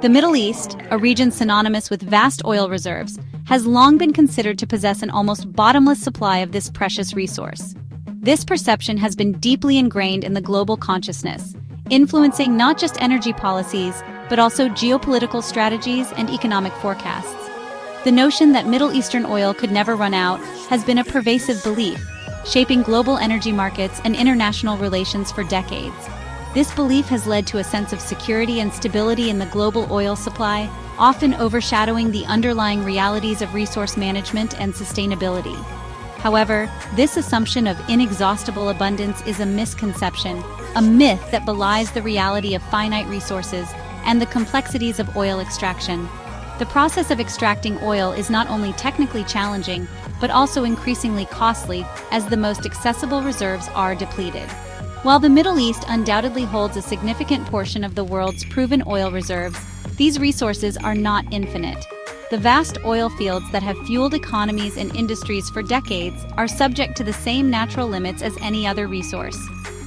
The Middle East, a region synonymous with vast oil reserves, has long been considered to possess an almost bottomless supply of this precious resource. This perception has been deeply ingrained in the global consciousness, influencing not just energy policies, but also geopolitical strategies and economic forecasts. The notion that Middle Eastern oil could never run out has been a pervasive belief, shaping global energy markets and international relations for decades. This belief has led to a sense of security and stability in the global oil supply, often overshadowing the underlying realities of resource management and sustainability. However, this assumption of inexhaustible abundance is a misconception, a myth that belies the reality of finite resources and the complexities of oil extraction. The process of extracting oil is not only technically challenging, but also increasingly costly as the most accessible reserves are depleted. While the Middle East undoubtedly holds a significant portion of the world's proven oil reserves, these resources are not infinite. The vast oil fields that have fueled economies and industries for decades are subject to the same natural limits as any other resource.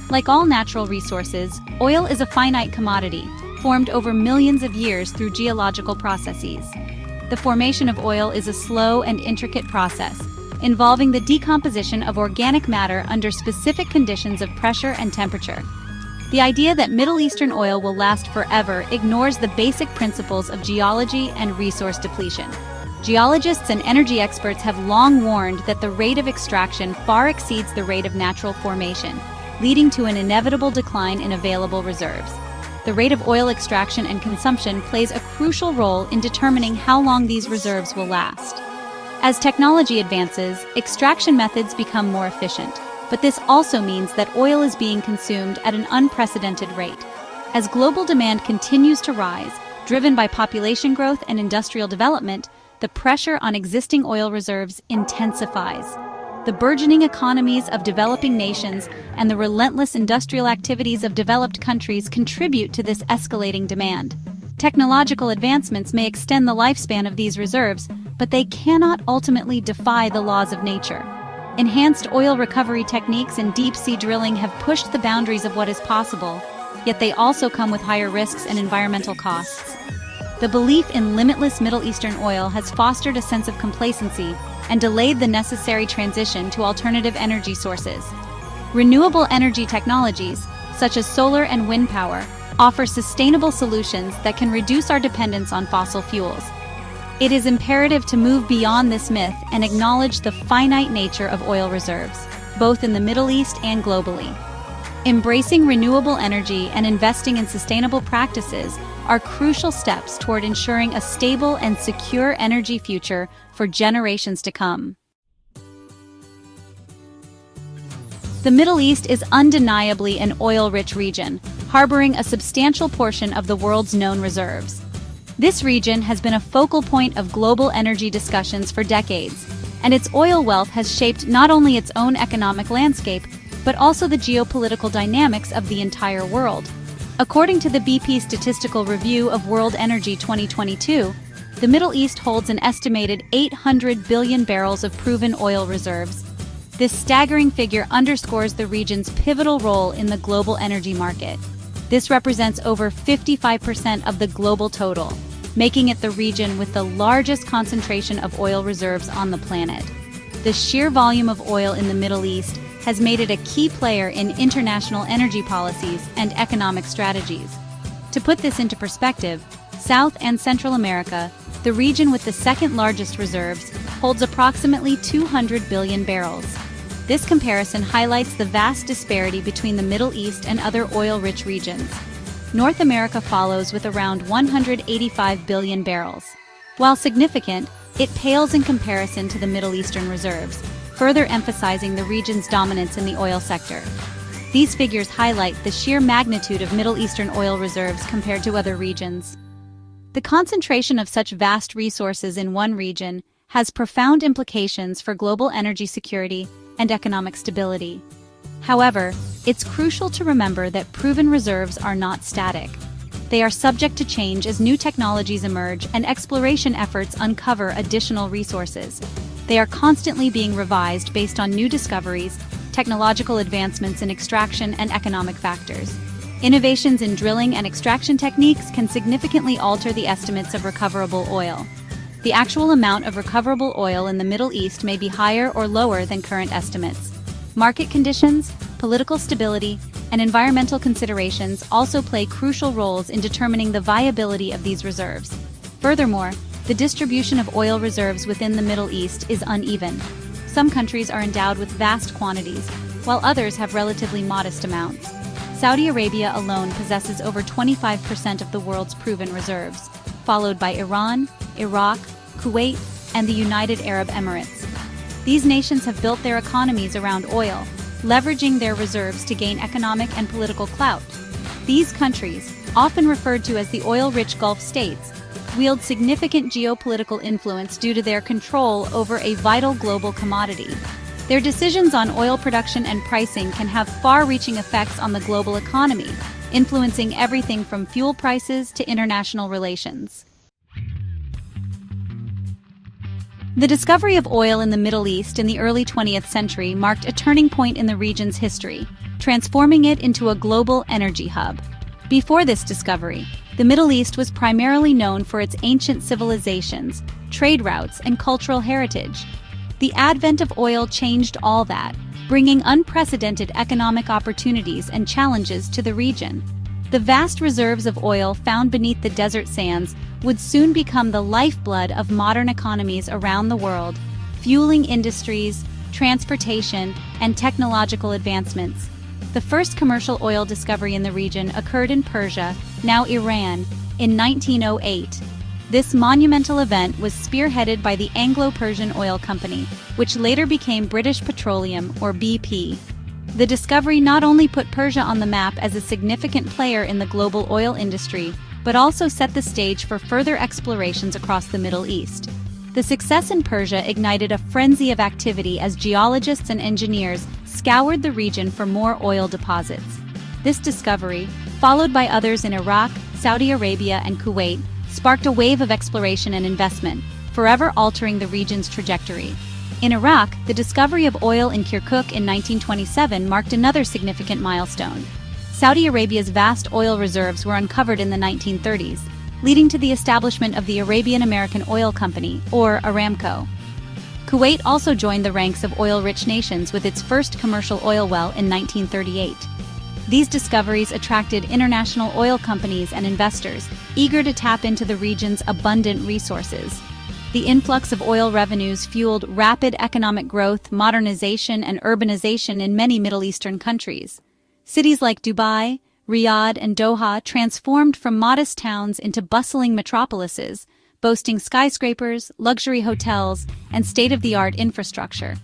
Like all natural resources, oil is a finite commodity, formed over millions of years through geological processes. The formation of oil is a slow and intricate process, involving the decomposition of organic matter under specific conditions of pressure and temperature. The idea that Middle Eastern oil will last forever ignores the basic principles of geology and resource depletion. Geologists and energy experts have long warned that the rate of extraction far exceeds the rate of natural formation, leading to an inevitable decline in available reserves. The rate of oil extraction and consumption plays a crucial role in determining how long these reserves will last. As technology advances, extraction methods become more efficient, but this also means that oil is being consumed at an unprecedented rate. As global demand continues to rise, driven by population growth and industrial development, the pressure on existing oil reserves intensifies. The burgeoning economies of developing nations and the relentless industrial activities of developed countries contribute to this escalating demand. Technological advancements may extend the lifespan of these reserves, but they cannot ultimately defy the laws of nature. Enhanced oil recovery techniques and deep-sea drilling have pushed the boundaries of what is possible, yet they also come with higher risks and environmental costs. The belief in limitless Middle Eastern oil has fostered a sense of complacency and delayed the necessary transition to alternative energy sources. Renewable energy technologies, such as solar and wind power, offer sustainable solutions that can reduce our dependence on fossil fuels. It is imperative to move beyond this myth and acknowledge the finite nature of oil reserves, both in the Middle East and globally. Embracing renewable energy and investing in sustainable practices are crucial steps toward ensuring a stable and secure energy future for generations to come. The Middle East is undeniably an oil-rich region, harboring a substantial portion of the world's known reserves. This region has been a focal point of global energy discussions for decades, and its oil wealth has shaped not only its own economic landscape, but also the geopolitical dynamics of the entire world. According to the BP Statistical Review of World Energy 2022, the Middle East holds an estimated 800 billion barrels of proven oil reserves. This staggering figure underscores the region's pivotal role in the global energy market. This represents over 55% of the global total, making it the region with the largest concentration of oil reserves on the planet. The sheer volume of oil in the Middle East has made it a key player in international energy policies and economic strategies. To put this into perspective, South and Central America, the region with the second largest reserves, holds approximately 200 billion barrels. This comparison highlights the vast disparity between the Middle East and other oil-rich regions. North America follows with around 185 billion barrels. While significant, it pales in comparison to the Middle Eastern reserves, further emphasizing the region's dominance in the oil sector. These figures highlight the sheer magnitude of Middle Eastern oil reserves compared to other regions. The concentration of such vast resources in one region has profound implications for global energy security and economic stability. However, it's crucial to remember that proven reserves are not static. They are subject to change as new technologies emerge and exploration efforts uncover additional resources. They are constantly being revised based on new discoveries, technological advancements in extraction, and economic factors. Innovations in drilling and extraction techniques can significantly alter the estimates of recoverable oil. The actual amount of recoverable oil in the Middle East may be higher or lower than current estimates. Market conditions, political stability, and environmental considerations also play crucial roles in determining the viability of these reserves. Furthermore, the distribution of oil reserves within the Middle East is uneven. Some countries are endowed with vast quantities, while others have relatively modest amounts. Saudi Arabia alone possesses over 25% of the world's proven reserves, followed by Iran, Iraq, Kuwait, and the United Arab Emirates. These nations have built their economies around oil, leveraging their reserves to gain economic and political clout. These countries, often referred to as the oil-rich Gulf states, wield significant geopolitical influence due to their control over a vital global commodity. Their decisions on oil production and pricing can have far-reaching effects on the global economy, influencing everything from fuel prices to international relations. The discovery of oil in the Middle East in the early 20th century marked a turning point in the region's history, transforming it into a global energy hub. Before this discovery, the Middle East was primarily known for its ancient civilizations, trade routes, and cultural heritage. The advent of oil changed all that, bringing unprecedented economic opportunities and challenges to the region. The vast reserves of oil found beneath the desert sands would soon become the lifeblood of modern economies around the world, fueling industries, transportation, and technological advancements. The first commercial oil discovery in the region occurred in Persia, now Iran, in 1908. This monumental event was spearheaded by the Anglo-Persian Oil Company, which later became British Petroleum, or BP. The discovery not only put Persia on the map as a significant player in the global oil industry, but also set the stage for further explorations across the Middle East. The success in Persia ignited a frenzy of activity as geologists and engineers scoured the region for more oil deposits. This discovery, followed by others in Iraq, Saudi Arabia, and Kuwait, sparked a wave of exploration and investment, forever altering the region's trajectory. In Iraq, the discovery of oil in Kirkuk in 1927 marked another significant milestone. Saudi Arabia's vast oil reserves were uncovered in the 1930s, leading to the establishment of the Arabian American Oil Company, or Aramco. Kuwait also joined the ranks of oil-rich nations with its first commercial oil well in 1938. These discoveries attracted international oil companies and investors, eager to tap into the region's abundant resources. The influx of oil revenues fueled rapid economic growth, modernization, and urbanization in many Middle Eastern countries. Cities like Dubai, Riyadh, and Doha transformed from modest towns into bustling metropolises, boasting skyscrapers, luxury hotels, and state-of-the-art infrastructure.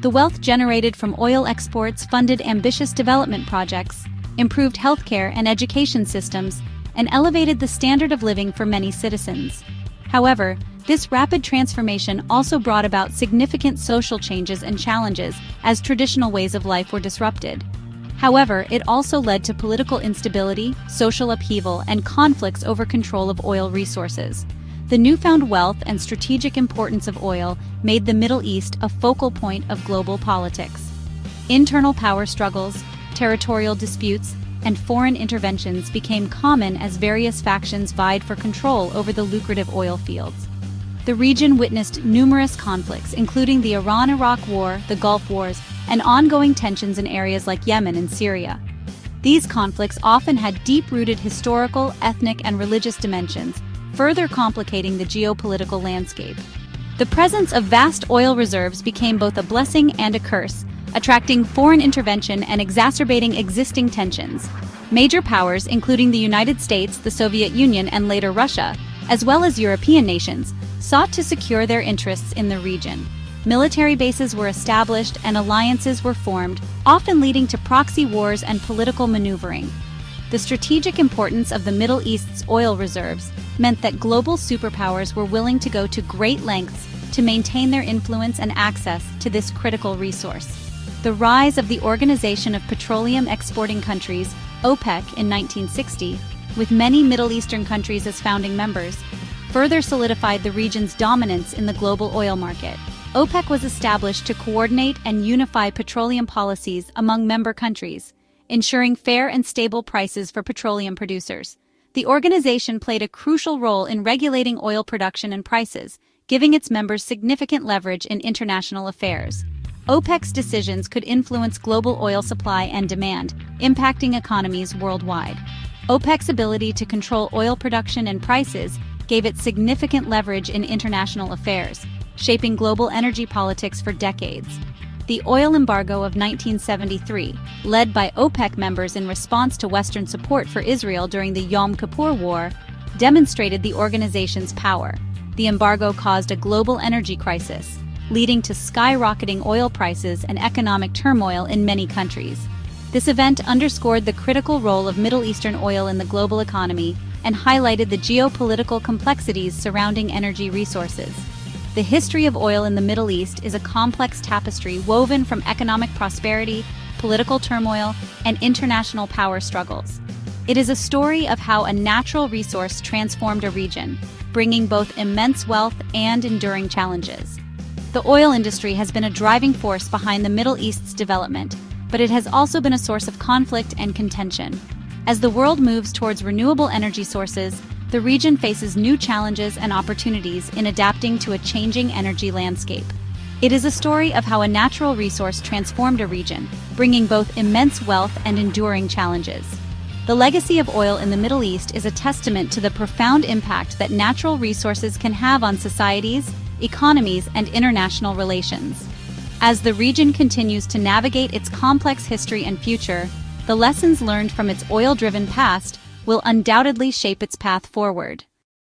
The wealth generated from oil exports funded ambitious development projects, improved healthcare and education systems, and elevated the standard of living for many citizens. However, this rapid transformation also brought about significant social changes and challenges as traditional ways of life were disrupted. However, it also led to political instability, social upheaval, and conflicts over control of oil resources. The newfound wealth and strategic importance of oil made the Middle East a focal point of global politics. Internal power struggles, territorial disputes, and foreign interventions became common as various factions vied for control over the lucrative oil fields. The region witnessed numerous conflicts, including the Iran-Iraq War, the Gulf Wars, and ongoing tensions in areas like Yemen and Syria. These conflicts often had deep-rooted historical, ethnic, and religious dimensions, further complicating the geopolitical landscape. The presence of vast oil reserves became both a blessing and a curse, attracting foreign intervention and exacerbating existing tensions. Major powers, including the United States, the Soviet Union, and later Russia, as well as European nations, sought to secure their interests in the region. Military bases were established and alliances were formed, often leading to proxy wars and political maneuvering. The strategic importance of the Middle East's oil reserves meant that global superpowers were willing to go to great lengths to maintain their influence and access to this critical resource. The rise of the Organization of Petroleum Exporting Countries, OPEC, in 1960, with many Middle Eastern countries as founding members, further solidified the region's dominance in the global oil market. OPEC was established to coordinate and unify petroleum policies among member countries, ensuring fair and stable prices for petroleum producers. The organization played a crucial role in regulating oil production and prices, giving its members significant leverage in international affairs. OPEC's decisions could influence global oil supply and demand, impacting economies worldwide. OPEC's ability to control oil production and prices gave it significant leverage in international affairs, shaping global energy politics for decades. The oil embargo of 1973, led by OPEC members in response to Western support for Israel during the Yom Kippur War, demonstrated the organization's power. The embargo caused a global energy crisis, leading to skyrocketing oil prices and economic turmoil in many countries. This event underscored the critical role of Middle Eastern oil in the global economy and highlighted the geopolitical complexities surrounding energy resources. The history of oil in the Middle East is a complex tapestry woven from economic prosperity, political turmoil, and international power struggles. It is a story of how a natural resource transformed a region, bringing both immense wealth and enduring challenges. The oil industry has been a driving force behind the Middle East's development, but it has also been a source of conflict and contention. As the world moves towards renewable energy sources, the region faces new challenges and opportunities in adapting to a changing energy landscape. It is a story of how a natural resource transformed a region, bringing both immense wealth and enduring challenges. The legacy of oil in the Middle East is a testament to the profound impact that natural resources can have on societies, economies, and international relations. As the region continues to navigate its complex history and future, the lessons learned from its oil-driven past will undoubtedly shape its path forward.